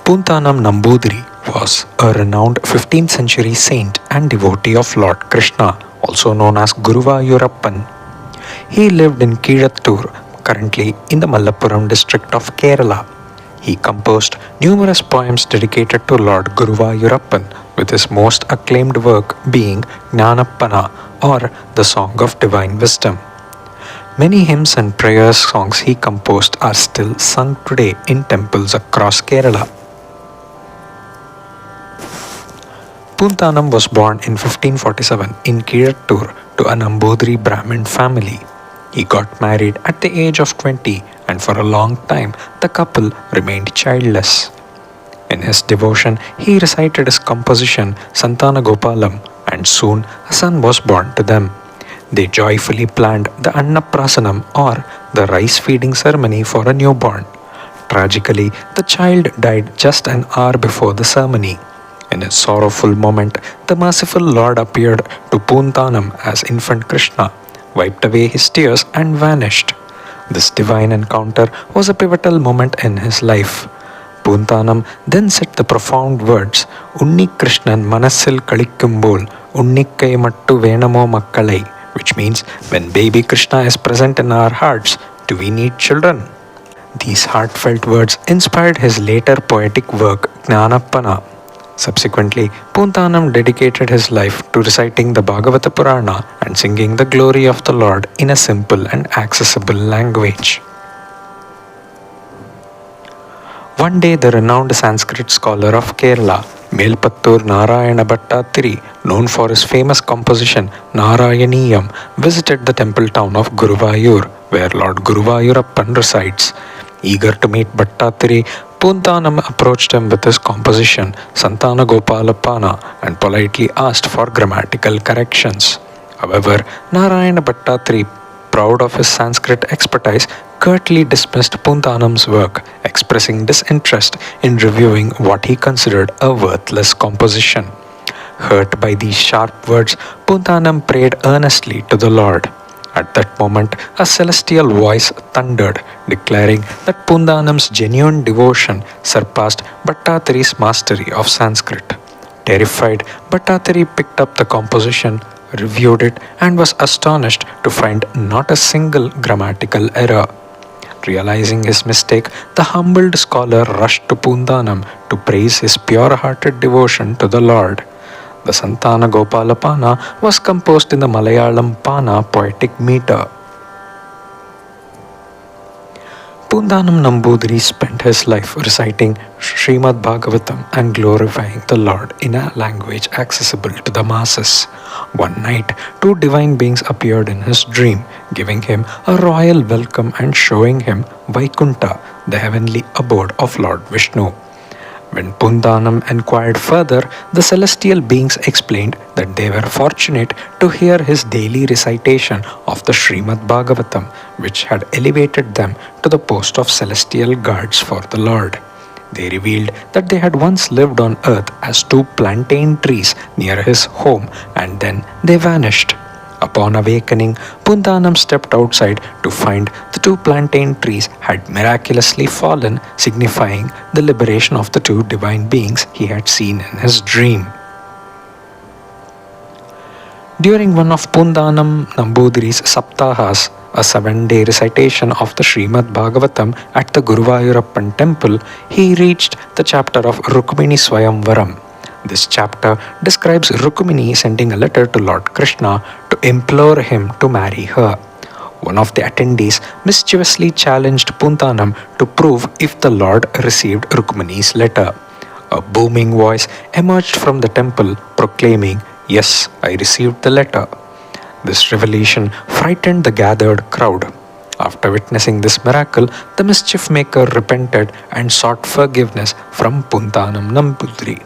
Puntanam Nambudiri was a renowned 15th century saint and devotee of Lord Krishna, also known as Guruvayurappan. He lived in Kirattur, currently in the Malappuram district of Kerala. He composed numerous poems dedicated to Lord Guruvayurappan, with his most acclaimed work being Gnanappana, or the Song of Divine Wisdom. Many hymns and prayer songs he composed are still sung today in temples across Kerala. Puntanam was born in 1547 in Kirattur to a Nambudiri Brahmin family. He got married at the age of 20, and for a long time the couple remained childless. In his devotion, he recited his composition Santana Gopalam, and soon a son was born to them. They joyfully planned the Annaprasanam, or the rice feeding ceremony, for a newborn. Tragically, the child died just an hour before the ceremony. In a sorrowful moment, the merciful Lord appeared to Puntanam as infant Krishna, wiped away his tears, and vanished. This divine encounter was a pivotal moment in his life. Puntanam then said the profound words, Unni Krishnan Manassil Kalikkumbol, Unnikkai Mattu Venamo Makkalai, which means, when baby Krishna is present in our hearts, do we need children? These heartfelt words inspired his later poetic work, Gnanappana. Subsequently, Puntanam dedicated his life to reciting the Bhagavata Purana and singing the glory of the Lord in a simple and accessible language. One day, the renowned Sanskrit scholar of Kerala, Melpattur Narayana Bhattatiri, known for his famous composition Narayaniyam, visited the temple town of Guruvayur, where Lord Guruvayurappan resides. Eager to meet Bhattatiri, Puntanam approached him with his composition Santana Gopalapana and politely asked for grammatical corrections. However, Narayana Bhattatiri, proud of his Sanskrit expertise, curtly dismissed Puntanam's work, expressing disinterest in reviewing what he considered a worthless composition. Hurt by these sharp words, Puntanam prayed earnestly to the Lord. At that moment, a celestial voice thundered, declaring that Puntanam's genuine devotion surpassed Bhattatiri's mastery of Sanskrit. Terrified, Bhattatiri picked up the composition, reviewed it, and was astonished to find not a single grammatical error. Realizing his mistake, the humbled scholar rushed to Puntanam to praise his pure-hearted devotion to the Lord. The Santana Gopalapana was composed in the Malayalam Pana poetic meter. Puntanam Nambudiri spent his life reciting Srimad Bhagavatam and glorifying the Lord in a language accessible to the masses. One night, two divine beings appeared in his dream, giving him a royal welcome and showing him Vaikunta, the heavenly abode of Lord Vishnu. When Puntanam inquired further, the celestial beings explained that they were fortunate to hear his daily recitation of the Srimad Bhagavatam, which had elevated them to the post of celestial guards for the Lord. They revealed that they had once lived on earth as two plantain trees near his home, and then they vanished. Upon awakening, Puntanam stepped outside to find the two plantain trees had miraculously fallen, signifying the liberation of the two divine beings he had seen in his dream. During one of Puntanam Nambudiri's Saptahas, a 7-day recitation of the Srimad Bhagavatam at the Guruvayurappan temple, he reached the chapter of Rukmini Swayamvaram. This chapter describes Rukmini sending a letter to Lord Krishna to implore him to marry her. One of the attendees mischievously challenged Puntanam to prove if the Lord received Rukmini's letter. A booming voice emerged from the temple proclaiming, "Yes, I received the letter." This revelation frightened the gathered crowd. After witnessing this miracle, the mischief maker repented and sought forgiveness from Puntanam Nambudiri.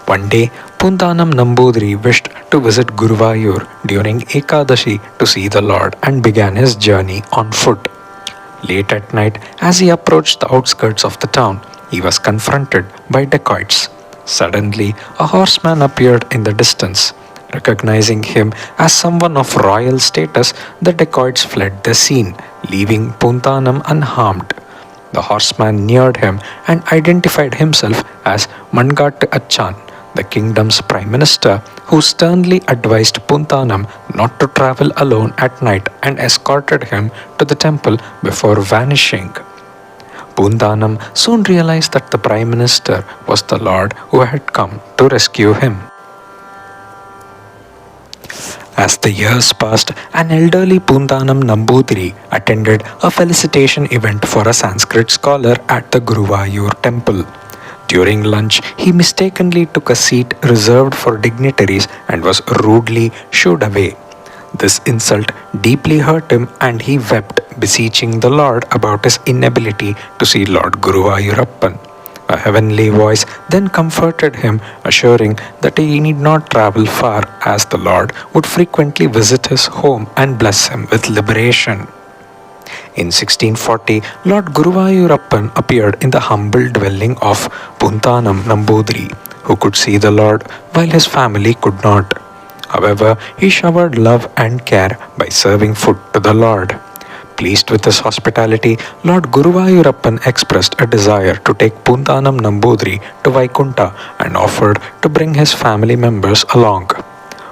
One day, Puntanam Nambudiri wished to visit Guruvayur during Ekadashi to see the Lord and began his journey on foot. Late at night, as he approached the outskirts of the town, he was confronted by dacoits. Suddenly, a horseman appeared in the distance. Recognizing him as someone of royal status, the dacoits fled the scene, leaving Puntanam unharmed. The horseman neared him and identified himself as Mangat Achan, the kingdom's prime minister, who sternly advised Puntanam not to travel alone at night and escorted him to the temple before vanishing. Puntanam soon realized that the prime minister was the Lord who had come to rescue him. As the years passed, an elderly Puntanam Nambudiri attended a felicitation event for a Sanskrit scholar at the Guruvayur temple. During lunch, he mistakenly took a seat reserved for dignitaries and was rudely shooed away. This insult deeply hurt him and he wept, beseeching the Lord about his inability to see Lord Guruvayurappan. A heavenly voice then comforted him, assuring that he need not travel far as the Lord would frequently visit his home and bless him with liberation. In 1640, Lord Guruvayurappan appeared in the humble dwelling of Puntanam Nambudiri, who could see the Lord while his family could not. However, he showered love and care by serving food to the Lord. Pleased with his hospitality, Lord Guruvayurappan expressed a desire to take Puntanam Nambudiri to Vaikunta and offered to bring his family members along.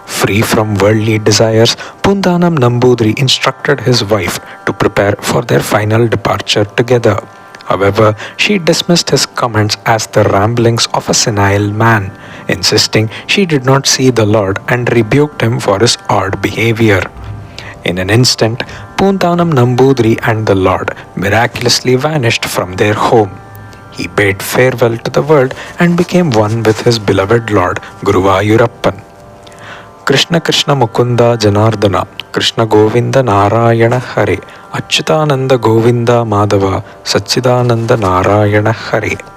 Free from worldly desires, Puntanam Nambudiri instructed his wife to prepare for their final departure together. However, she dismissed his comments as the ramblings of a senile man, insisting she did not see the Lord and rebuked him for his odd behavior. In an instant, Puntanam Nambudiri and the Lord miraculously vanished from their home. He bade farewell to the world and became one with his beloved Lord Guruvayurappan. Krishna Krishna Mukunda Janardana, Krishna Govinda Narayana Hare, Achyutananda Govinda Madhava, Satchidananda Narayana Hare.